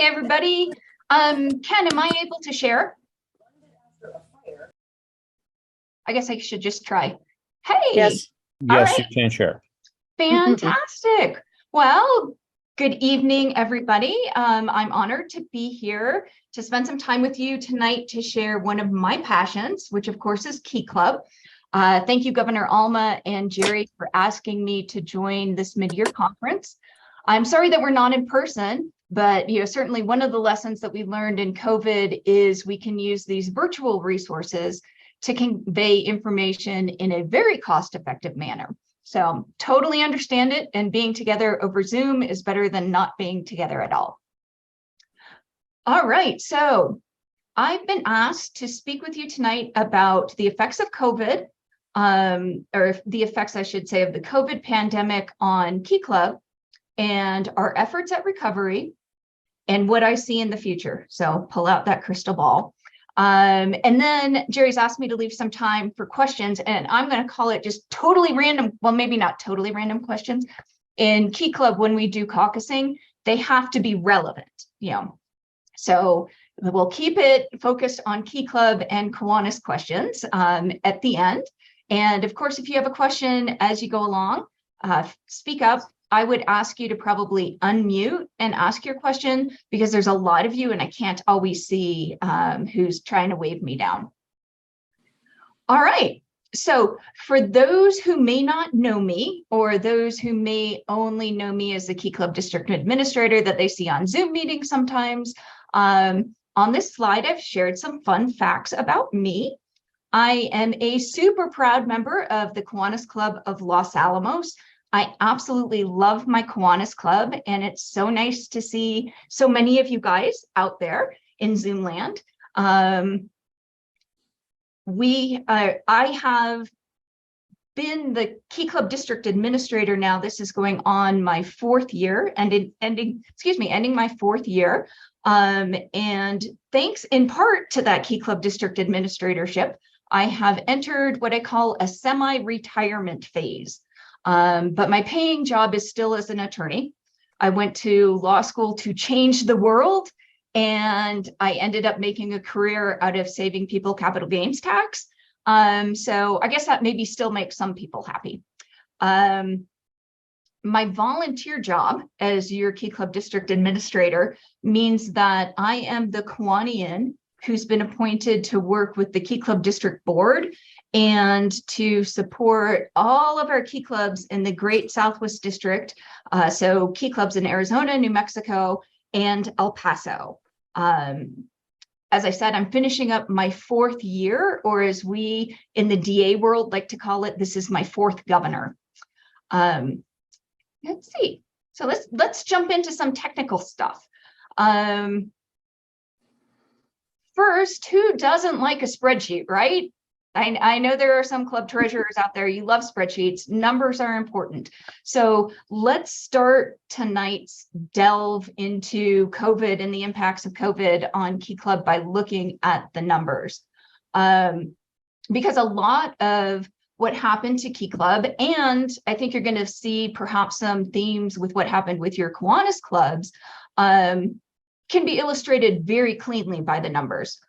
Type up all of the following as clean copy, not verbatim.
everybody. Ken, am I able to share? I guess I should just try. Hey. Yes. All Yes, right. you can share. Fantastic. Well, good evening, everybody. I'm honored to be here to spend some time with you tonight to share one of my passions, which of course is Key Club. Thank you, Governor Alma and Jerry, for asking me to join this mid-year conference. I'm sorry that we're not in person, but certainly one of the lessons that we learned in COVID is we can use these virtual resources to convey information in a very cost-effective manner. So totally understand it, and being together over Zoom is better than not being together at all. All right, so I've been asked to speak with you tonight about the effects of COVID, or the effects, I should say, of the COVID pandemic on Key Club and our efforts at recovery and what I see in the future. So pull out that crystal ball. And then Jerry's asked me to leave some time for questions, and I'm going to call it just totally random. Well, maybe not totally random questions. In Key Club, when we do caucusing, they have to be relevant, So we'll keep it focused on Key Club and Kiwanis questions at the end. And of course, if you have a question as you go along, speak up. I would ask you to probably unmute and ask your question, because there's a lot of you and I can't always see who's trying to wave me down. All right. So for those who may not know me, or those who may only know me as the Key Club District Administrator that they see on Zoom meetings sometimes, on this slide, I've shared some fun facts about me. I am a super proud member of the Kiwanis Club of Los Alamos. I absolutely love my Kiwanis Club, and it's so nice to see so many of you guys out there in Zoom land. I have been the Key Club District Administrator now. This is going on my fourth year, ending my fourth year. And thanks in part to that Key Club District Administratorship, I have entered what I call a semi-retirement phase. But my paying job is still as an attorney. I went to law school to change the world, and I ended up making a career out of saving people capital gains tax. So I guess that maybe still makes some people happy. My volunteer job as your Key Club District Administrator means that I am the Kiwanian who's been appointed to work with the Key Club District Board and to support all of our Key Clubs in the Great Southwest District. So Key Clubs in Arizona, New Mexico, and El Paso. As I said, I'm finishing up my fourth year, or as we in the DA world like to call it, this is my fourth governor. Let's see. So let's jump into some technical stuff. First, who doesn't like a spreadsheet, right? I know there are some club treasurers out there, you love spreadsheets, numbers are important. So let's start tonight's delve into COVID and the impacts of COVID on Key Club by looking at the numbers. Because a lot of what happened to Key Club, and I think you're going to see perhaps some themes with what happened with your Kiwanis clubs, can be illustrated very cleanly by the numbers.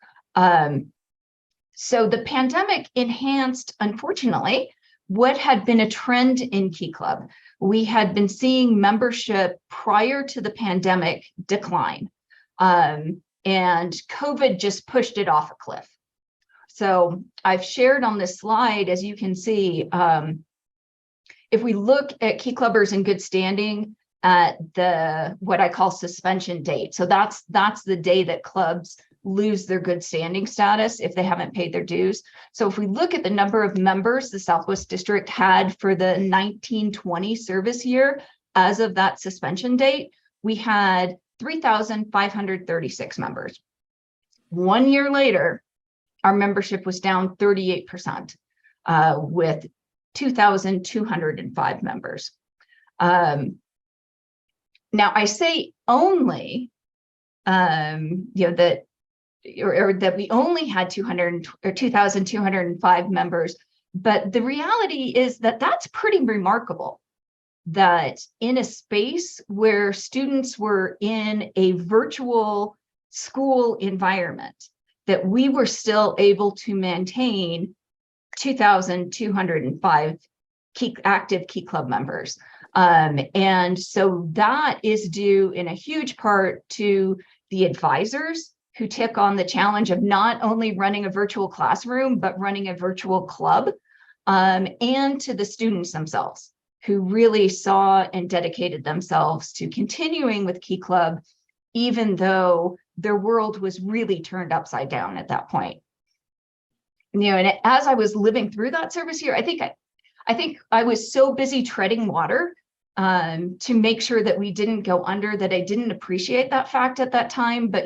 So the pandemic enhanced, unfortunately, what had been a trend in Key Club. We had been seeing membership prior to the pandemic decline, and COVID just pushed it off a cliff. So I've shared on this slide, as you can see, if we look at Key Clubbers in good standing at the what I call suspension date. So that's the day that clubs lose their good standing status if they haven't paid their dues. So if we look at the number of members the Southwest District had for the 1920 service year, as of that suspension date, we had 3,536 members. 1 year later, our membership was down 38%, with 2,205 members. Now I say only, that we only had 2,205 members, but the reality is that that's pretty remarkable. that in a space where students were in a virtual school environment, that we were still able to maintain 2,205 active Key Club members. And so that is due in a huge part to the advisors who took on the challenge of not only running a virtual classroom, but running a virtual club, and to the students themselves who really saw and dedicated themselves to continuing with Key Club, even though their world was really turned upside down at that point. And as I was living through that service year, I think I was so busy treading water to make sure that we didn't go under, that I didn't appreciate that fact at that time. But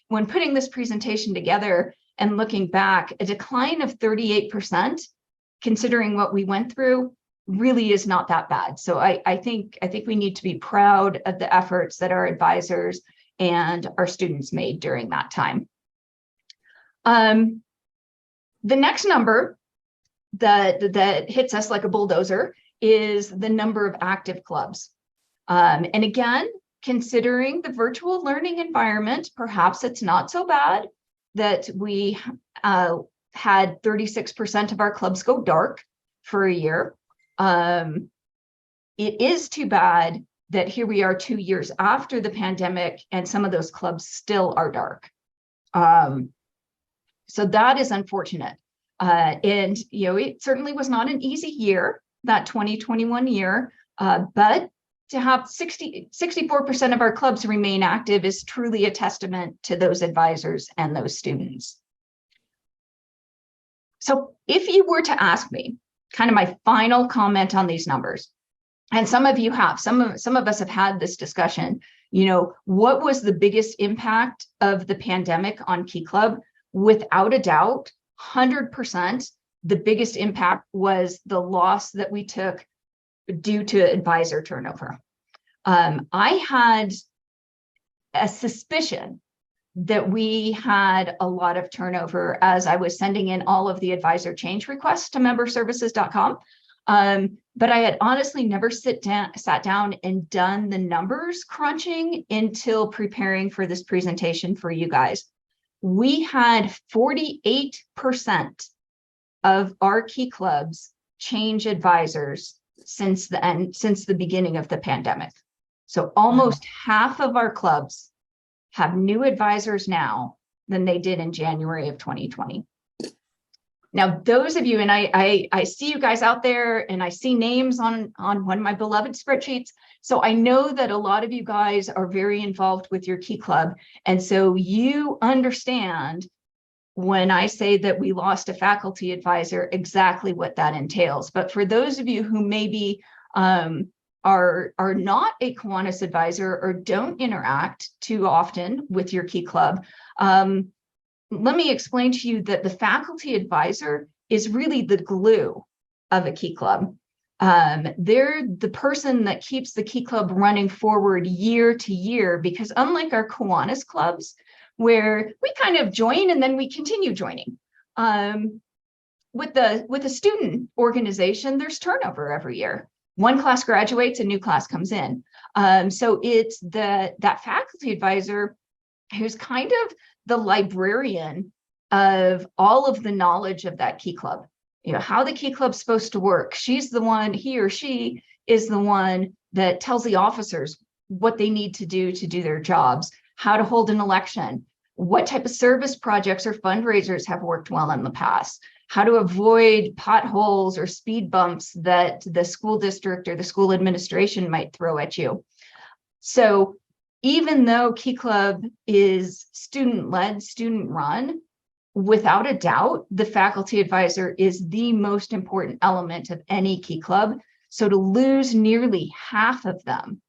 when putting this presentation together and looking back, a decline of 38%, considering what we went through, really is not that bad. So I think we need to be proud of the efforts that our advisors and our students made during that time. The next number that hits us like a bulldozer is the number of active clubs. And again, considering the virtual learning environment, perhaps it's not so bad that we had 36% of our clubs go dark for a year. It is too bad that here we are 2 years after the pandemic and some of those clubs still are dark. So that is unfortunate. And it certainly was not an easy year, that 2021 year, but to have 64% of our clubs remain active is truly a testament to those advisors and those students. So if you were to ask me, kind of my final comment on these numbers, and some of you have, some of us have had this discussion, what was the biggest impact of the pandemic on Key Club? Without a doubt, 100%, the biggest impact was the loss that we took due to advisor turnover. I had a suspicion that we had a lot of turnover as I was sending in all of the advisor change requests to memberservices.com. But I had honestly never sat down and done the numbers crunching until preparing for this presentation for you guys. We had 48% of our Key Clubs change advisors since the beginning of the pandemic. So almost half of our clubs have new advisors now than they did in January of 2020. Now, those of you, and I see you guys out there and I see names on one of my beloved spreadsheets. So I know that a lot of you guys are very involved with your Key Club. And so you understand when I say that we lost a faculty advisor, exactly what that entails. But for those of you who maybe are not a Kiwanis advisor or don't interact too often with your Key Club, let me explain to you that the faculty advisor is really the glue of a Key Club. They're the person that keeps the Key Club running forward year to year, because unlike our Kiwanis clubs, where we kind of join and then we continue joining, with a student organization, there's turnover every year. One class graduates, a new class comes in. So it's that faculty advisor who's kind of the librarian of all of the knowledge of that Key Club. How the Key Club's supposed to work. She's the one, he or she is the one that tells the officers what they need to do their jobs, how to hold an election, what type of service projects or fundraisers have worked well in the past, how to avoid potholes or speed bumps that the school district or the school administration might throw at you. So even though Key Club is student-led, student-run, without a doubt, the faculty advisor is the most important element of any Key Club. So to lose nearly half of them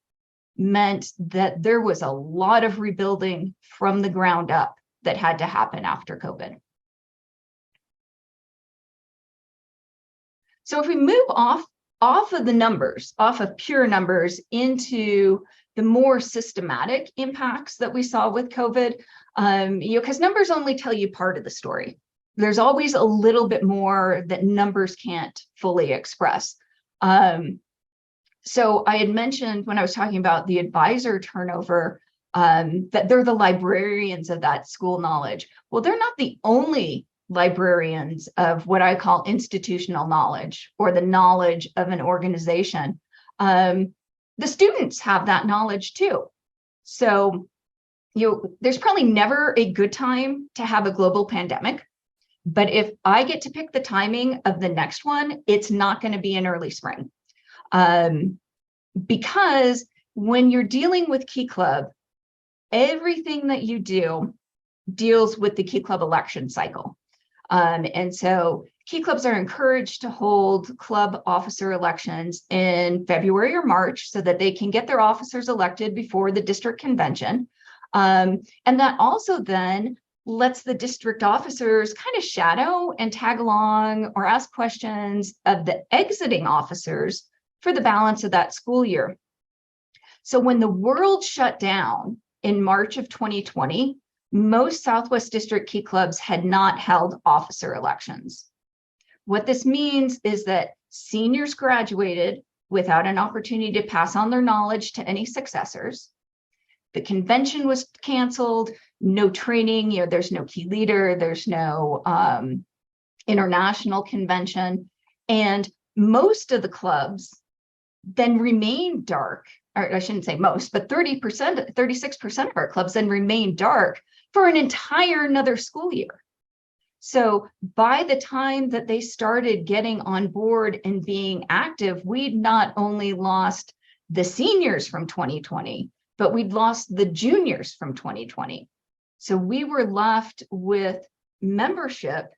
meant that there was a lot of rebuilding from the ground up that had to happen after COVID. So if we move off of the numbers, off of pure numbers, into the more systematic impacts that we saw with COVID, because numbers only tell you part of the story. There's always a little bit more that numbers can't fully express. So I had mentioned when I was talking about the advisor turnover, that they're the librarians of that school knowledge. Well, they're not the only librarians of what I call institutional knowledge, or the knowledge of an organization. The students have that knowledge too. So, there's probably never a good time to have a global pandemic. But if I get to pick the timing of the next one, it's not going to be in early spring. Because when you're dealing with Key Club, everything that you do deals with the Key Club election cycle. And so Key Clubs are encouraged to hold club officer elections in February or March so that they can get their officers elected before the district convention. And that also then lets the district officers kind of shadow and tag along or ask questions of the exiting officers for the balance of that school year. So when the world shut down in March of 2020, most Southwest District Key Clubs had not held officer elections. What this means is that seniors graduated without an opportunity to pass on their knowledge to any successors. The convention was canceled, no training, there's no key leader, there's no international convention. And most of the clubs then remain dark, or I shouldn't say most, but 36% of our clubs then remain dark for an entire another school year. So by the time that they started getting on board and being active, we'd not only lost the seniors from 2020, but we'd lost the juniors from 2020. So we were left with membership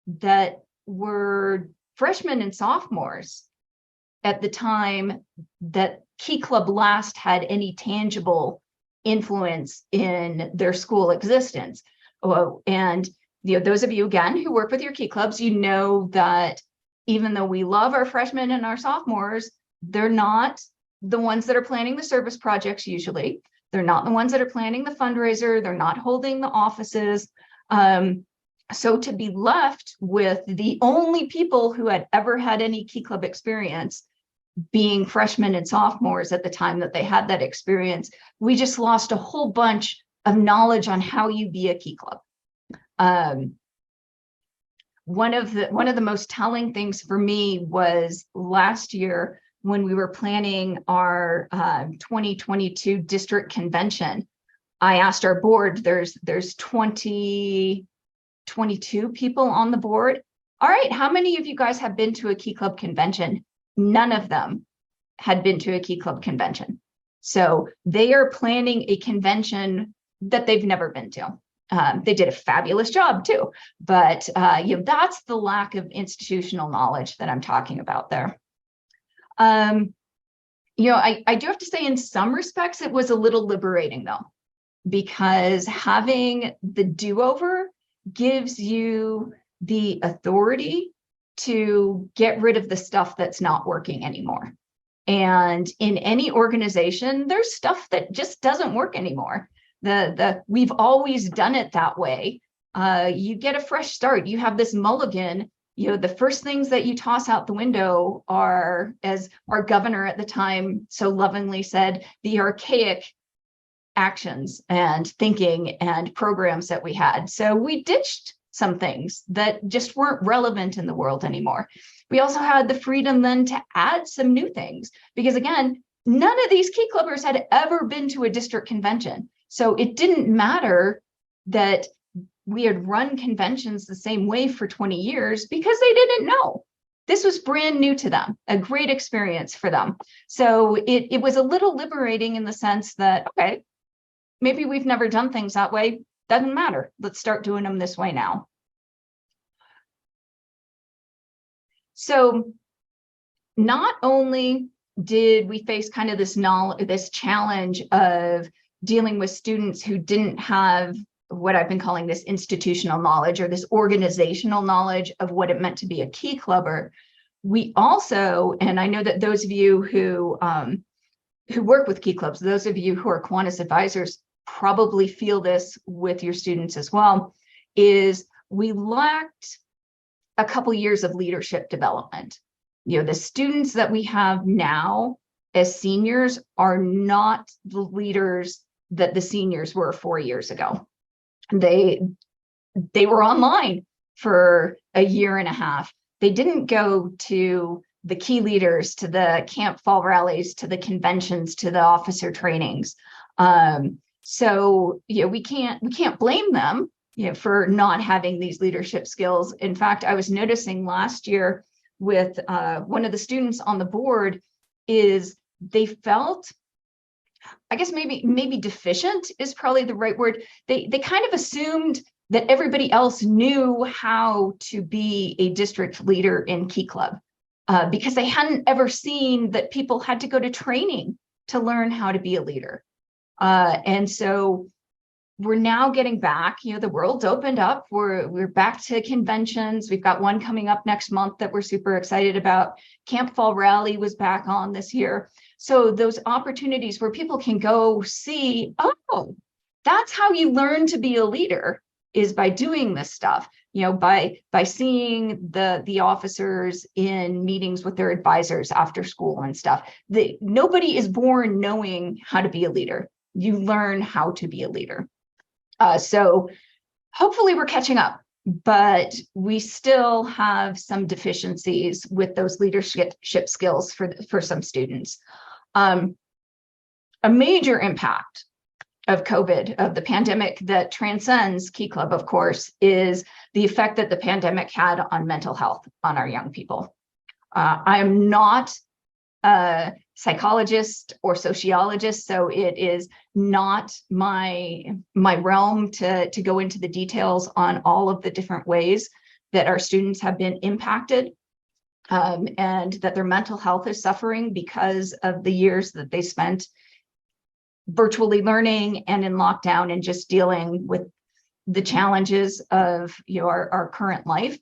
that were freshmen and sophomores at the time that Key Club last had any tangible influence in their school existence. And those of you, again, who work with your Key Clubs, you know that even though we love our freshmen and our sophomores, they're not the ones that are planning the service projects usually. They're not the ones that are planning the fundraiser. They're not holding the offices. So to be left with the only people who had ever had any Key Club experience being freshmen and sophomores at the time that they had that experience, we just lost a whole bunch of knowledge on how you be a Key Club. One of the most telling things for me was last year when we were planning our 2022 district convention. I asked our board, there's 22 people on the board. All right, how many of you guys have been to a Key Club convention? None of them had been to a Key Club convention. So they are planning a convention that they've never been to. They did a fabulous job too, but that's the lack of institutional knowledge that I'm talking about there. I do have to say, in some respects, it was a little liberating though, because having the do-over gives you the authority to get rid of the stuff that's not working anymore. And in any organization, there's stuff that just doesn't work anymore. We've always done it that way. You get a fresh start. You have this mulligan. The first things that you toss out the window are, as our governor at the time so lovingly said, the archaic actions and thinking and programs that we had. So we ditched some things that just weren't relevant in the world anymore. We also had the freedom then to add some new things, because again, none of these Key Clubbers had ever been to a district convention. So it didn't matter that we had run conventions the same way for 20 years because they didn't know. This was brand new to them, a great experience for them. So it was a little liberating in the sense that, okay, maybe we've never done things that way. Doesn't matter. Let's start doing them this way now. So not only did we face kind of this challenge of dealing with students who didn't have what I've been calling this institutional knowledge or this organizational knowledge of what it meant to be a Key Clubber, we also, and I know that those of you who work with Key Clubs, those of you who are Kiwanis advisors probably feel this with your students as well, is we lacked a couple years of leadership development. The students that we have now as seniors are not the leaders that the seniors were 4 years ago. They were online for a year and a half. They didn't go to the key leaders, to the camp fall rallies, to the conventions, to the officer trainings. So we can't blame them for not having these leadership skills. In fact, I was noticing last year with one of the students on the board is they felt, I guess maybe deficient is probably the right word. They kind of assumed that everybody else knew how to be a district leader in Key Club because they hadn't ever seen that people had to go to training to learn how to be a leader. And so we're now getting back, the world's opened up. We're back to conventions. We've got one coming up next month that we're super excited about. Camp Fall Rally was back on this year. So those opportunities where people can go see, oh, that's how you learn to be a leader, is by doing this stuff, by seeing the officers in meetings with their advisors after school and stuff. Nobody is born knowing how to be a leader. You learn how to be a leader. So hopefully we're catching up, but we still have some deficiencies with those leadership skills for some students. A major impact of COVID, of the pandemic that transcends Key Club, of course, is the effect that the pandemic had on mental health on our young people. I am not a psychologist or sociologist, so it is not my realm to go into the details on all of the different ways that our students have been impacted and that their mental health is suffering because of the years that they spent virtually learning and in lockdown and just dealing with the challenges of our current life.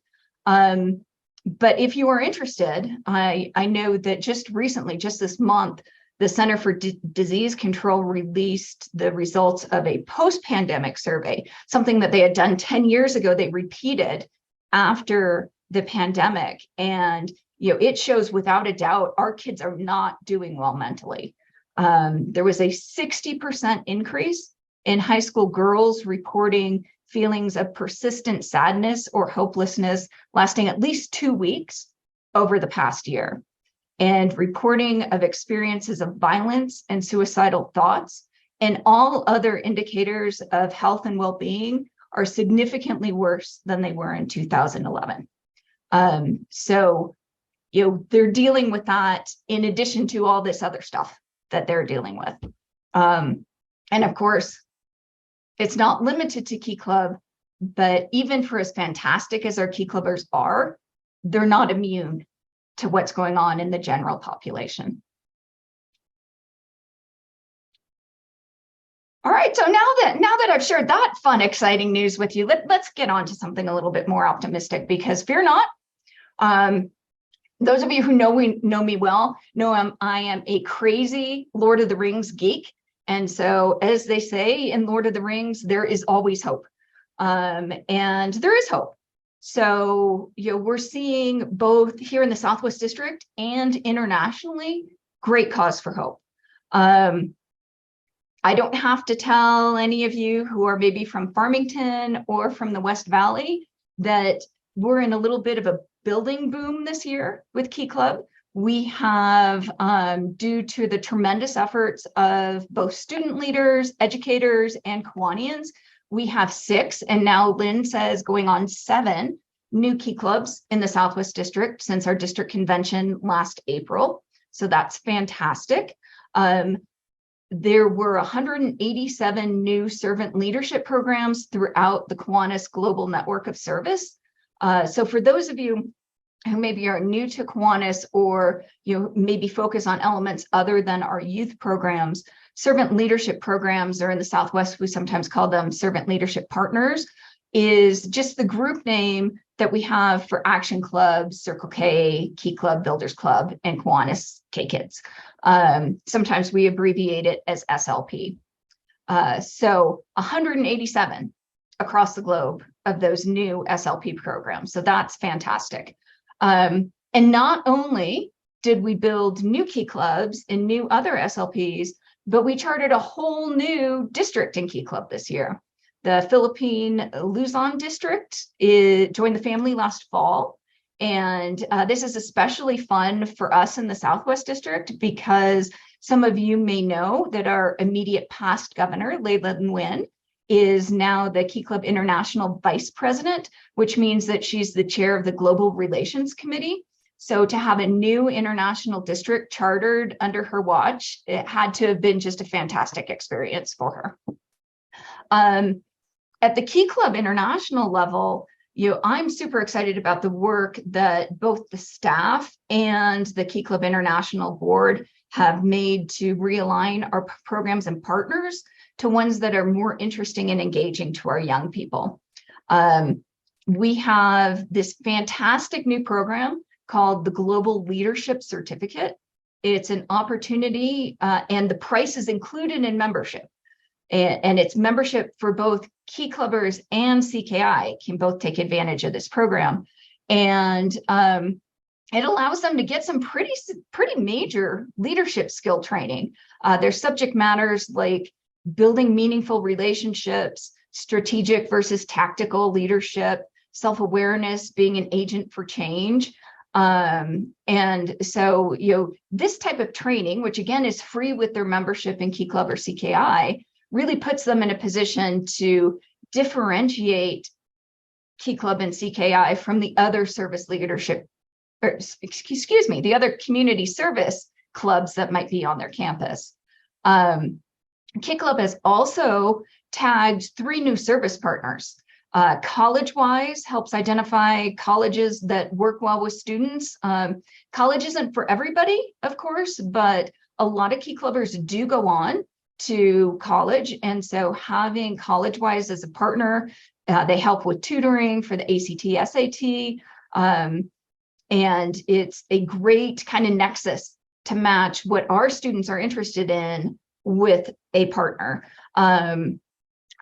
But if you are interested, I know that just recently, just this month, the Center for Disease Control released the results of a post-pandemic survey, something that they had done 10 years ago. They repeated after the pandemic. And it shows without a doubt our kids are not doing well mentally. There was a 60% increase in high school girls reporting feelings of persistent sadness or hopelessness lasting at least 2 weeks over the past year, and reporting of experiences of violence and suicidal thoughts and all other indicators of health and well-being are significantly worse than they were in 2011. So they're dealing with that in addition to all this other stuff that they're dealing with. And of course, it's not limited to Key Club, but even for as fantastic as our Key Clubbers are, they're not immune to what's going on in the general population. All right, so now that I've shared that fun, exciting news with you, let's get on to something a little bit more optimistic, because fear not, those of you who know me well know I am a crazy Lord of the Rings geek. And so, as they say in Lord of the Rings, there is always hope. And there is hope. So, we're seeing both here in the Southwest District and internationally, great cause for hope. I don't have to tell any of you who are maybe from Farmington or from the West Valley that we're in a little bit of a building boom this year with Key Club. We have, due to the tremendous efforts of both student leaders, educators, and Kiwanians, we have 6, and now Lynn says going on 7 new Key Clubs in the Southwest District since our district convention last April. So that's fantastic. There were 187 new servant leadership programs throughout the Kiwanis Global Network of Service. So for those of you who maybe are new to Kiwanis or maybe focus on elements other than our youth programs, servant leadership programs, or in the Southwest, we sometimes call them servant leadership partners, is just the group name that we have for Action Club, Circle K, Key Club, Builders Club, and Kiwanis K-Kids. Sometimes we abbreviate it as SLP. So 187 across the globe of those new SLP programs. So that's fantastic. And not only did we build new Key Clubs and new other SLPs, but we chartered a whole new district in Key Club this year. The Philippine Luzon district joined the family last fall. And this is especially fun for us in the Southwest District because some of you may know that our immediate past governor, Leila Nguyen, is now the Key Club International Vice President, which means that she's the chair of the Global Relations Committee. So to have a new international district chartered under her watch, it had to have been just a fantastic experience for her. At the Key Club International level, I'm super excited about the work that both the staff and the Key Club International board have made to realign our programs and partners to ones that are more interesting and engaging to our young people. We have this fantastic new program called the Global Leadership Certificate. It's an opportunity and the price is included in membership. And it's membership for both Key Clubbers and CKI can both take advantage of this program. And it allows them to get some pretty major leadership skill training. There's subject matters like building meaningful relationships, strategic versus tactical leadership, self-awareness, being an agent for change. And so, this type of training, which again is free with their membership in Key Club or CKI, really puts them in a position to differentiate Key Club and CKI from the other service leadership, or excuse me, the other community service clubs that might be on their campus. Key Club has also tagged 3 new service partners. CollegeWise helps identify colleges that work well with students. College isn't for everybody, of course, but a lot of Key Clubbers do go on to college. And so having CollegeWise as a partner, they help with tutoring for the ACT, SAT. And it's a great kind of nexus to match what our students are interested in with a partner.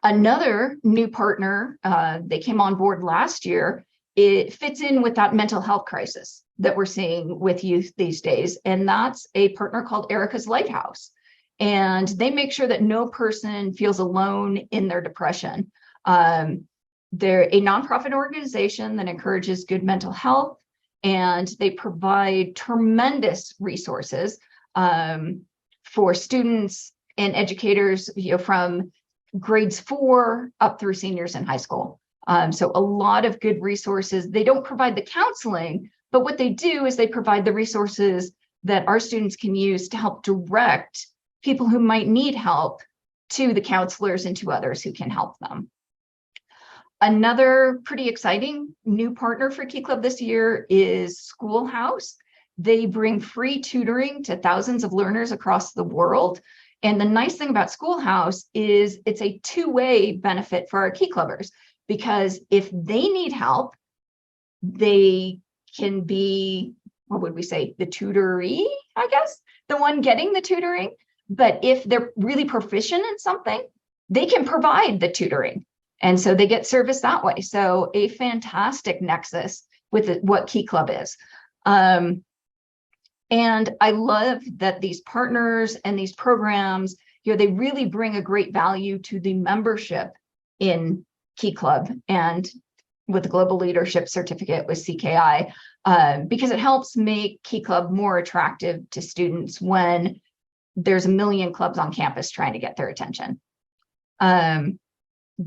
Another new partner, they came on board last year, it fits in with that mental health crisis that we're seeing with youth these days. And that's a partner called Erica's Lighthouse. And they make sure that no person feels alone in their depression. They're a nonprofit organization that encourages good mental health, and they provide tremendous resources for students and educators, from grades 4 up through seniors in high school. So a lot of good resources. They don't provide the counseling, but what they do is they provide the resources that our students can use to help direct people who might need help to the counselors and to others who can help them. Another pretty exciting new partner for Key Club this year is Schoolhouse. They bring free tutoring to thousands of learners across the world. And the nice thing about Schoolhouse is it's a two-way benefit for our Key Clubbers, because if they need help, they can be, what would we say, the tutoree, I guess, the one getting the tutoring. But if they're really proficient in something, they can provide the tutoring. And so they get service that way. So a fantastic nexus with what Key Club is. And I love that these partners and these programs, they really bring a great value to the membership in Key Club and with the Global Leadership Certificate with CKI, because it helps make Key Club more attractive to students when there's a million clubs on campus trying to get their attention.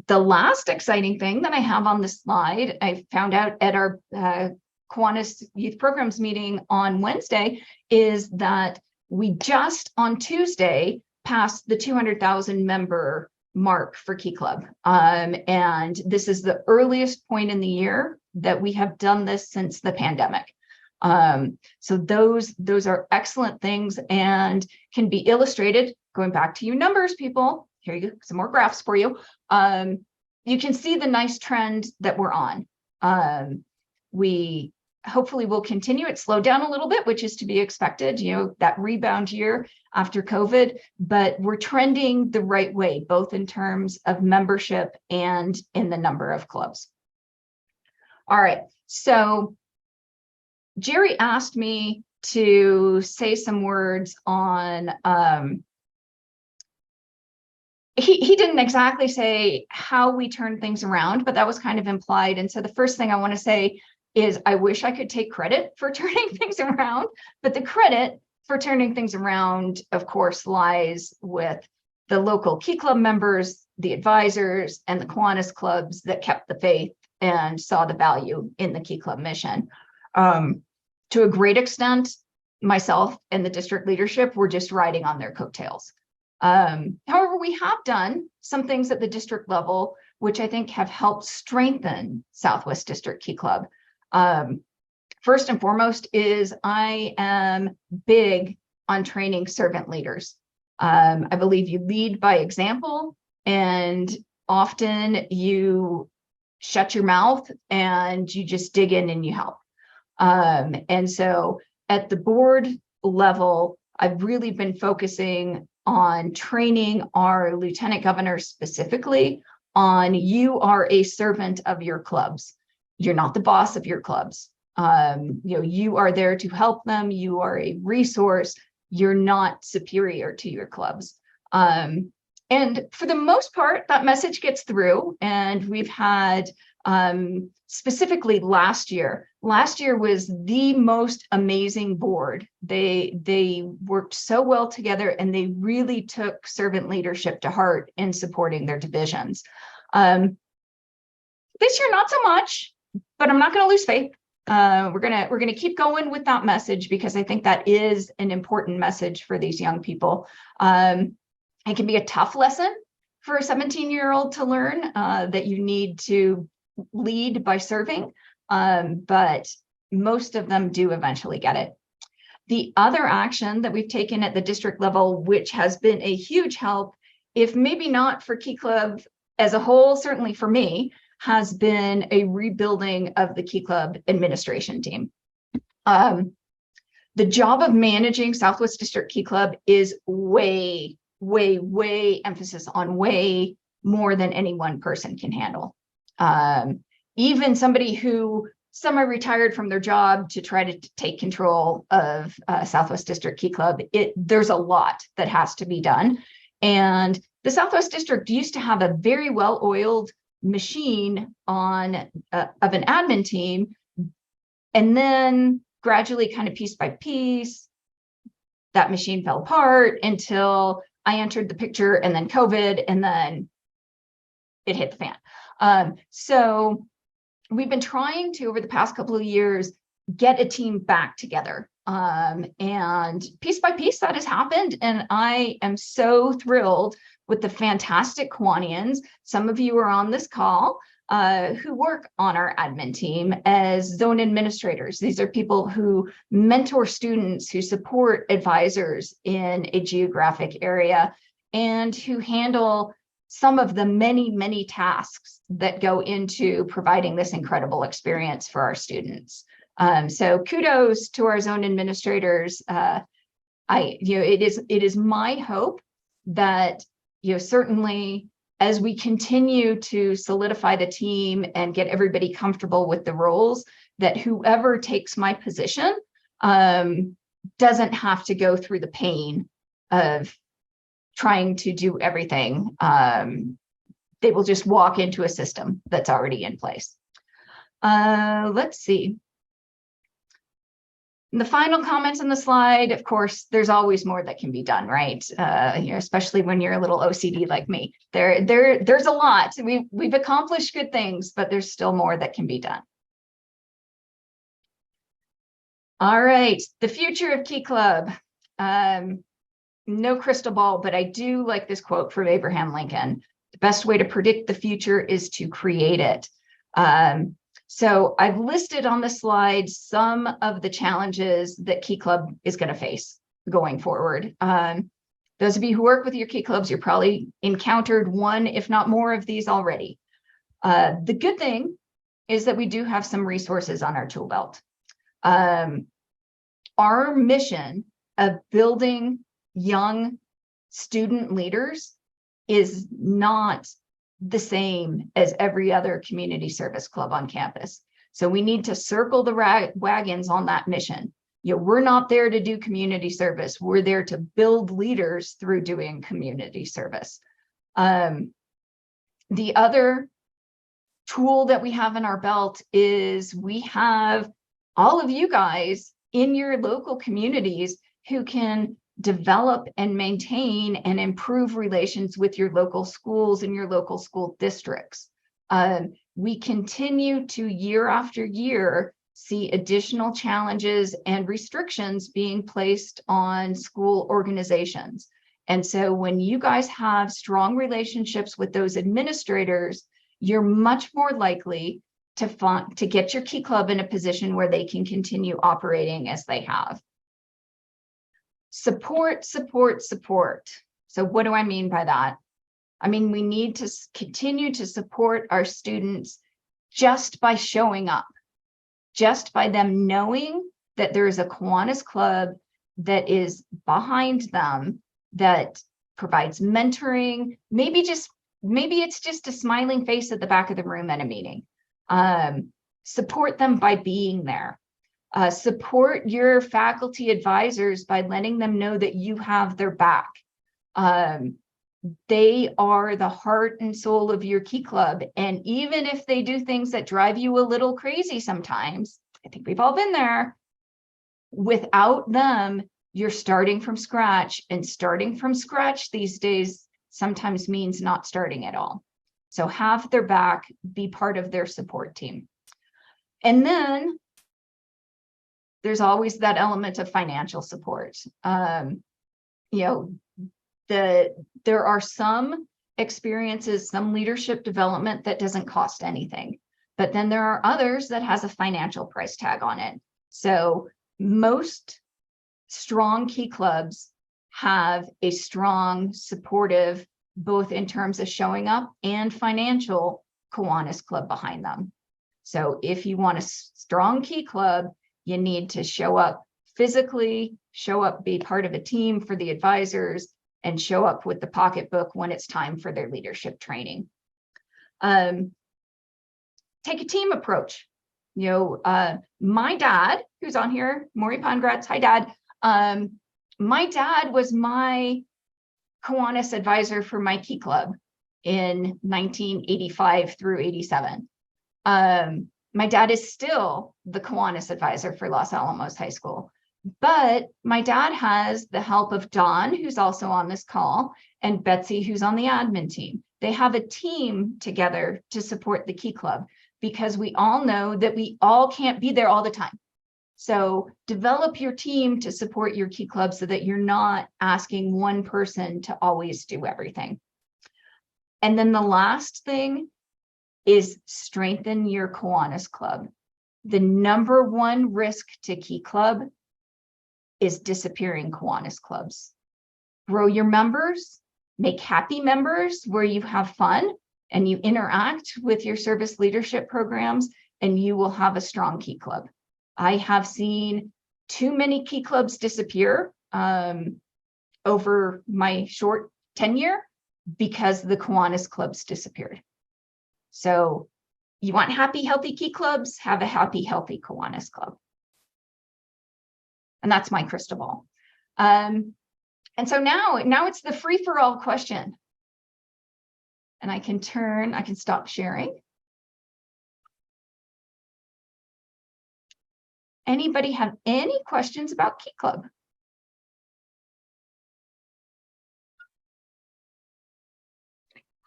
The last exciting thing that I have on this slide, I found out at our Kiwanis Youth Programs meeting on Wednesday, is that we just on Tuesday passed the 200,000 member mark for Key Club. And this is the earliest point in the year that we have done this since the pandemic. So those are excellent things and can be illustrated. Going back to you numbers, people, here you go, some more graphs for you. You can see the nice trend that we're on. We hopefully will continue. It slowed down a little bit, which is to be expected, that rebound year after COVID, but we're trending the right way, both in terms of membership and in the number of clubs. All right, so Jerry asked me to say some words on, he didn't exactly say how we turn things around, but that was kind of implied. And so the first thing I want to say is I wish I could take credit for turning things around, but the credit for turning things around, of course, lies with the local Key Club members, the advisors, and the Kiwanis clubs that kept the faith and saw the value in the Key Club mission. To a great extent, myself and the district leadership were just riding on their coattails. However, we have done some things at the district level, which I think have helped strengthen Southwest District Key Club. First and foremost is I am big on training servant leaders. I believe you lead by example, and often you shut your mouth and you just dig in and you help. And so at the board level, I've really been focusing on training our lieutenant governors specifically on you are a servant of your clubs. You're not the boss of your clubs. You are there to help them. You are a resource. You're not superior to your clubs. And for the most part, that message gets through. And we've had specifically last year was the most amazing board. They worked so well together, and they really took servant leadership to heart in supporting their divisions. This year, not so much, but I'm not going to lose faith. We're gonna keep going with that message, because I think that is an important message for these young people. It can be a tough lesson for a 17-year-old to learn, that you need to lead by serving, but most of them do eventually get it. The other action that we've taken at the district level, which has been a huge help, if maybe not for Key Club as a whole, certainly for me, has been a rebuilding of the Key Club administration team. The job of managing Southwest District Key Club is way emphasis on way more than any one person can handle. Even somebody who semi-retired from their job to try to take control of Southwest District Key Club, there's a lot that has to be done. And the Southwest District used to have a very well-oiled machine of an admin team, and then gradually, kind of piece by piece, that machine fell apart until I entered the picture, and then COVID, and then it hit the fan. So we've been trying to, over the past couple of years, get a team back together. And piece by piece, that has happened. And I am so thrilled with the fantastic Kiwanians. Some of you are on this call who work on our admin team as zone administrators. These are people who mentor students, who support advisors in a geographic area, and who handle some of the many tasks that go into providing this incredible experience for our students. So kudos to our zone administrators. It is my hope that, certainly as we continue to solidify the team and get everybody comfortable with the roles, that whoever takes my position doesn't have to go through the pain of trying to do everything. They will just walk into a system that's already in place. Let's see. The final comments on the slide, of course, there's always more that can be done, right? Especially when you're a little OCD like me. There's a lot. We've accomplished good things, but there's still more that can be done. All right, the future of Key Club. No crystal ball, but I do like this quote from Abraham Lincoln. The best way to predict the future is to create it. So I've listed on the slide some of the challenges that Key Club is going to face going forward. Those of you who work with your Key Clubs, you've probably encountered one, if not more, of these already. The good thing is that we do have some resources on our tool belt. Our mission of building young student leaders is not the same as every other community service club on campus. So we need to circle the wagons on that mission. We're not there to do community service. We're there to build leaders through doing community service. The other tool that we have in our belt is we have all of you guys in your local communities who can develop and maintain and improve relations with your local schools and your local school districts. We continue to, year after year, see additional challenges and restrictions being placed on school organizations. And so when you guys have strong relationships with those administrators, you're much more likely to get your Key Club in a position where they can continue operating as they have. Support, support, support. So what do I mean by that? I mean, we need to continue to support our students just by showing up, just by them knowing that there is a Kiwanis Club that is behind them, that provides mentoring. Maybe it's just a smiling face at the back of the room at a meeting. Support them by being there. Support your faculty advisors by letting them know that you have their back. They are the heart and soul of your Key Club. And even if they do things that drive you a little crazy sometimes, I think we've all been there, without them, you're starting from scratch, and starting from scratch these days sometimes means not starting at all. So have their back, be part of their support team. And then there's always that element of financial support. There are some experiences, some leadership development that doesn't cost anything, but then there are others that has a financial price tag on it. So most strong Key Clubs have a strong, supportive, both in terms of showing up and financial Kiwanis Club behind them. So if you want a strong Key Club, you need to show up physically, show up, be part of a team for the advisors, and show up with the pocketbook when it's time for their leadership training. Take a team approach. My dad, who's on here, Maury Pongratz, hi Dad. My dad was my Kiwanis advisor for my Key Club in 1985 through 87. My dad is still the Kiwanis advisor for Los Alamos High School, but my dad has the help of Dawn, who's also on this call, and Betsy, who's on the admin team. They have a team together to support the Key Club, because we all know that we all can't be there all the time. So develop your team to support your Key Club so that you're not asking one person to always do everything. And then the last thing is strengthen your Kiwanis Club. The number one risk to Key Club is disappearing Kiwanis Clubs. Grow your members, make happy members where you have fun and you interact with your service leadership programs, and you will have a strong Key Club. I have seen too many Key Clubs disappear over my short tenure because the Kiwanis Clubs disappeared. So you want happy, healthy Key Clubs, have a happy, healthy Kiwanis Club. And that's my crystal ball. And so now it's the free-for-all question. And I can stop sharing. Anybody have any questions about Key Club?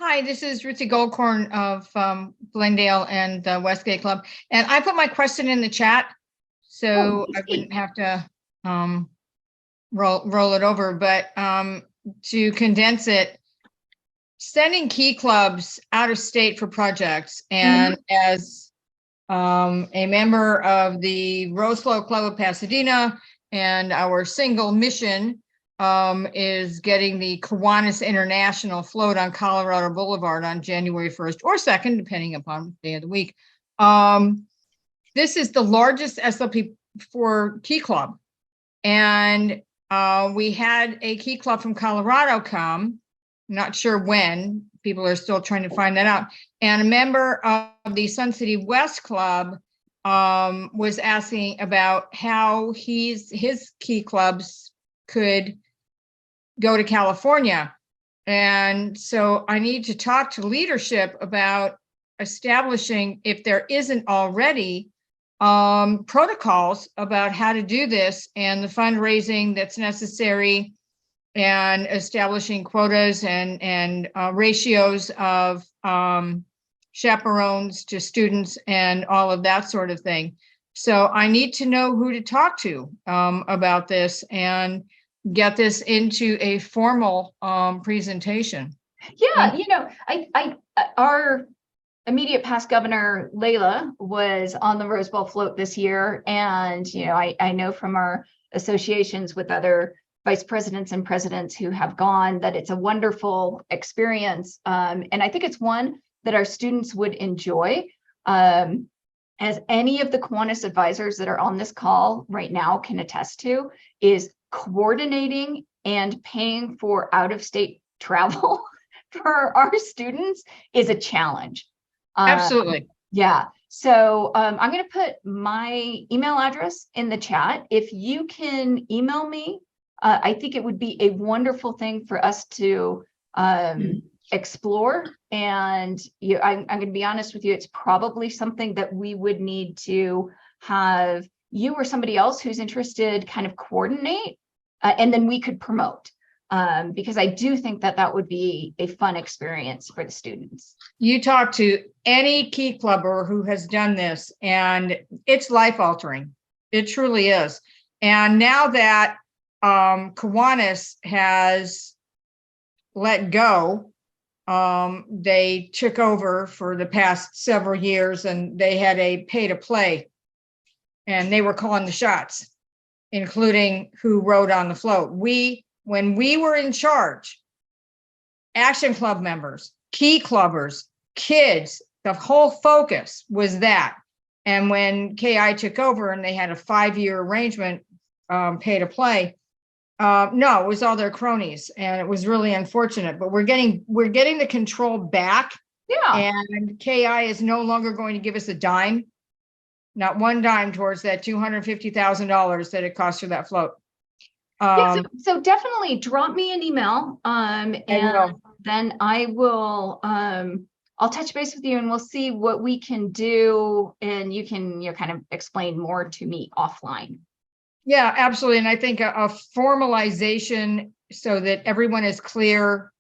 Hi, this is Ruthie Goldcorn of Glendale and Westgate Club. And I put my question in the chat, so I wouldn't have to roll it over. But to condense it, sending Key Clubs out of state for projects, and as a member of the Roseflow Club of Pasadena, and our single mission is getting the Kiwanis International float on Colorado Boulevard on January 1st or 2nd, depending upon the day of the week. This is the largest SLP for Key Club. And we had a Key Club from Colorado come, not sure when, people are still trying to find that out. And a member of the Sun City West Club was asking about how his key clubs could go to California. And so I need to talk to leadership about establishing, if there isn't already, protocols about how to do this and the fundraising that's necessary, and establishing quotas and ratios of chaperones to students and all of that sort of thing. So I need to know who to talk to about this and get this into a formal presentation. Yeah, our immediate past governor, Layla, was on the Rose Bowl float this year. And, I know from our associations with other vice presidents and presidents who have gone that it's a wonderful experience. And I think it's one that our students would enjoy. As any of the Kiwanis advisors that are on this call right now can attest to, is coordinating and paying for out-of-state travel for our students is a challenge. Absolutely. Yeah. So I'm going to put my email address in the chat. If you can email me, I think it would be a wonderful thing for us to explore. And I'm going to be honest with you, it's probably something that we would need to have you or somebody else who's interested kind of coordinate, and then we could promote. Because I do think that would be a fun experience for the students. You talk to any key clubber who has done this, and it's life altering. It truly is. And now that Kiwanis has let go, they took over for the past several years, and they had a pay to play, and they were calling the shots, including who rode on the float. When we were in charge, Action Club members, key clubbers, kids, the whole focus was that. And when KI took over and they had a 5-year arrangement, pay to play, no, it was all their cronies, and it was really unfortunate. But we're getting the control back. Yeah. And KI is no longer going to give us a dime, not one dime towards that $250,000 that it cost for that float. Yeah, so definitely drop me an email, and then I will I'll touch base with you, and we'll see what we can do, and you can kind of explain more to me offline. Yeah, absolutely. And I think a formalization so that everyone is clear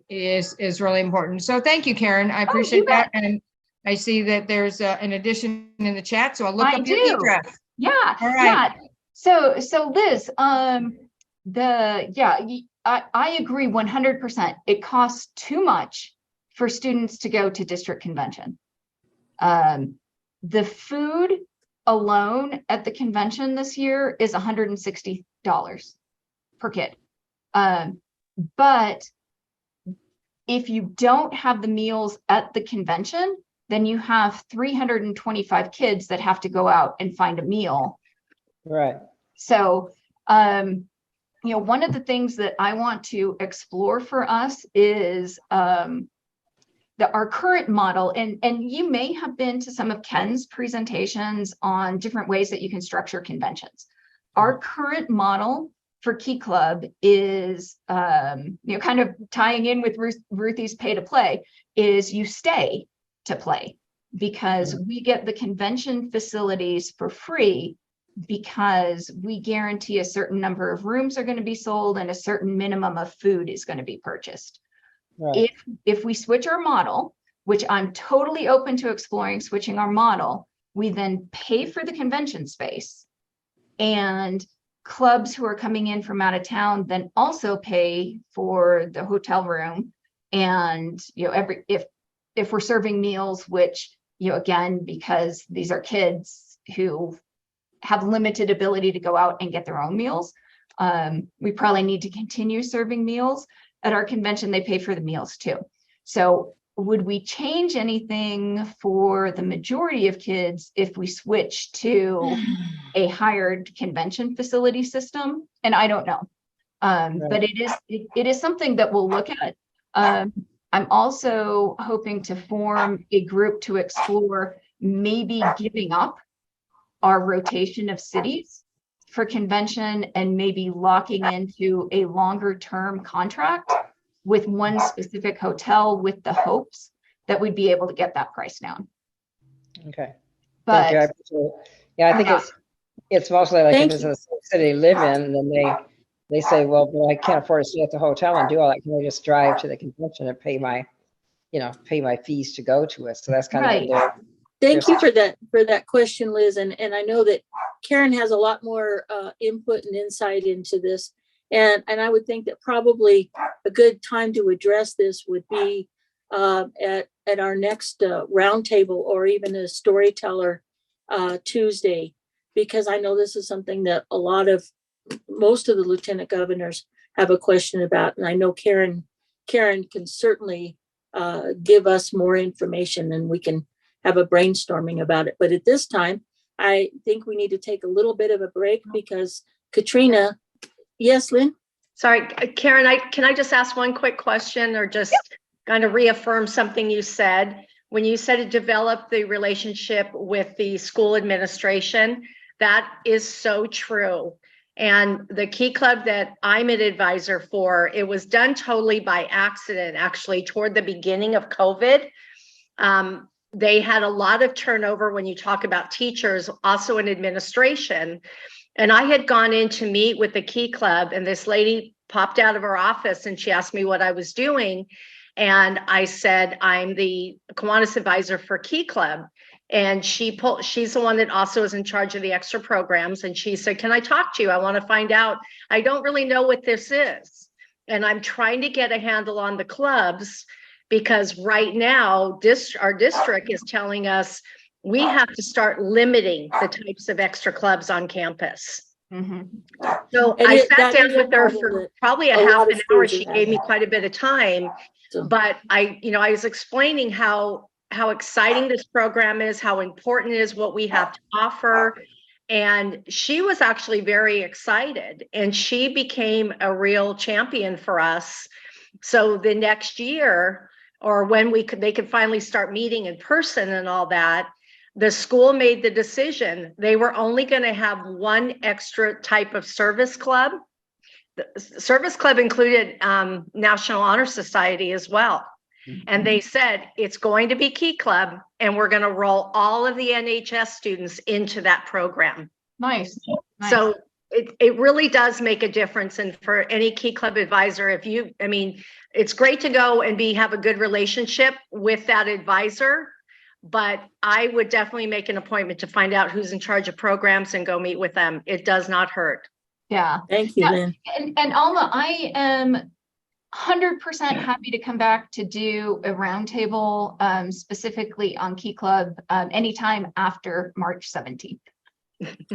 is really important. So thank you, Karin. I appreciate that. And I see that there's an addition in the chat, so I'll look up your address. Yeah. All right. Yeah. So Liz, I agree 100%. It costs too much for students to go to district convention. The food alone at the convention this year is $160 per kid. But if you don't have the meals at the convention, then you have 325 kids that have to go out and find a meal. Right. So, one of the things that I want to explore for us is our current model, and you may have been to some of Ken's presentations on different ways that you can structure conventions. Our current model for Key Club is, kind of tying in with Ruthie's pay to play, is you stay to play, because we get the convention facilities for free, because we guarantee a certain number of rooms are going to be sold and a certain minimum of food is going to be purchased. Right. If we switch our model, which I'm totally open to exploring switching our model, we then pay for the convention space, and clubs who are coming in from out of town then also pay for the hotel room. And if we're serving meals, which again, because these are kids who have limited ability to go out and get their own meals, we probably need to continue serving meals. At our convention, they pay for the meals too. So would we change anything for the majority of kids if we switch to a hired convention facility system? And I don't know. Right. But it is something that we'll look at. I'm also hoping to form a group to explore maybe giving up our rotation of cities for convention and maybe locking into a longer term contract with one specific hotel with the hopes that we'd be able to get that price down. Okay. But Thank you. I appreciate it. Yeah, I think it's mostly like if it's a city they live in, then they say, well, but I can't afford to stay at the hotel and do all that. Can I just drive to the convention and pay my fees to go to it? So that's kind Right. of their Thank you for that question, Liz. And I know that Karin has a lot more input and insight into this. And I would think that probably a good time to address this would be at our next roundtable, or even a storyteller Tuesday, because I know this is something that most of the lieutenant governors have a question about. And I know Karin can certainly give us more information, and we can have a brainstorming about it. But at this time, I think we need to take a little bit of a break because Katrina, yes, Lynn? Sorry, Karin, can I just ask one quick question, or just kind of reaffirm something you said? When you said to develop the relationship with the school administration, that is so true. And the Key Club that I'm an advisor for, it was done totally by accident, actually, toward the beginning of COVID. They had a lot of turnover when you talk about teachers, also in administration. And I had gone in to meet with the Key Club, and this lady popped out of her office and she asked me what I was doing. And I said, I'm the Kiwanis advisor for Key Club. And she's the one that also is in charge of the extra programs. And she said, can I talk to you? I want to find out. I don't really know what this is. And I'm trying to get a handle on the clubs, because right now our district is telling us we have to start limiting the types of extra clubs on campus. mm-hmm. So I sat down with her for probably a half an hour. She gave me quite a bit of time, but I was explaining how exciting this program is, how important it is, what we have to offer. And she was actually very excited, and she became a real champion for us. So the next year, or when they could finally start meeting in person and all that, the school made the decision they were only going to have one extra type of service club. The service club included National Honor Society as well. And they said, it's going to be Key Club, and we're going to roll all of the NHS students into that program. Nice. So it really does make a difference. And for any Key Club advisor, it's great to go and have a good relationship with that advisor, but I would definitely make an appointment to find out who's in charge of programs and go meet with them. It does not hurt. Yeah. Thank you, Lynn. And Alma, I am 100% happy to come back to do a roundtable specifically on Key Club anytime after March 17th.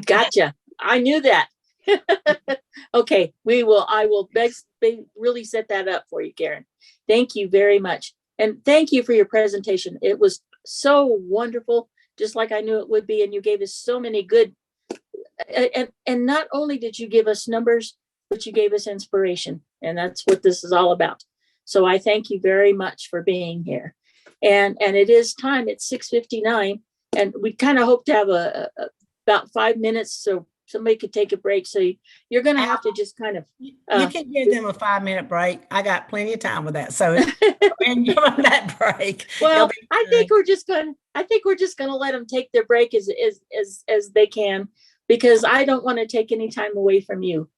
Gotcha. I knew that. Okay, I will really set that up for you, Karin. Thank you very much. And thank you for your presentation. It was so wonderful, just like I knew it would be. And you gave us so many good, and not only did you give us numbers, but you gave us inspiration. And that's what this is all about. So I thank you very much for being here. And it is time, it's 6:59, and we kind of hope to have about 5 minutes so somebody could take a break. So you're going to have to just kind of. You can give them a 5-minute break. I got plenty of time with that. So and give them that break. Well, I think we're just going to let them take their break as they can, because I don't want to take any time away from you.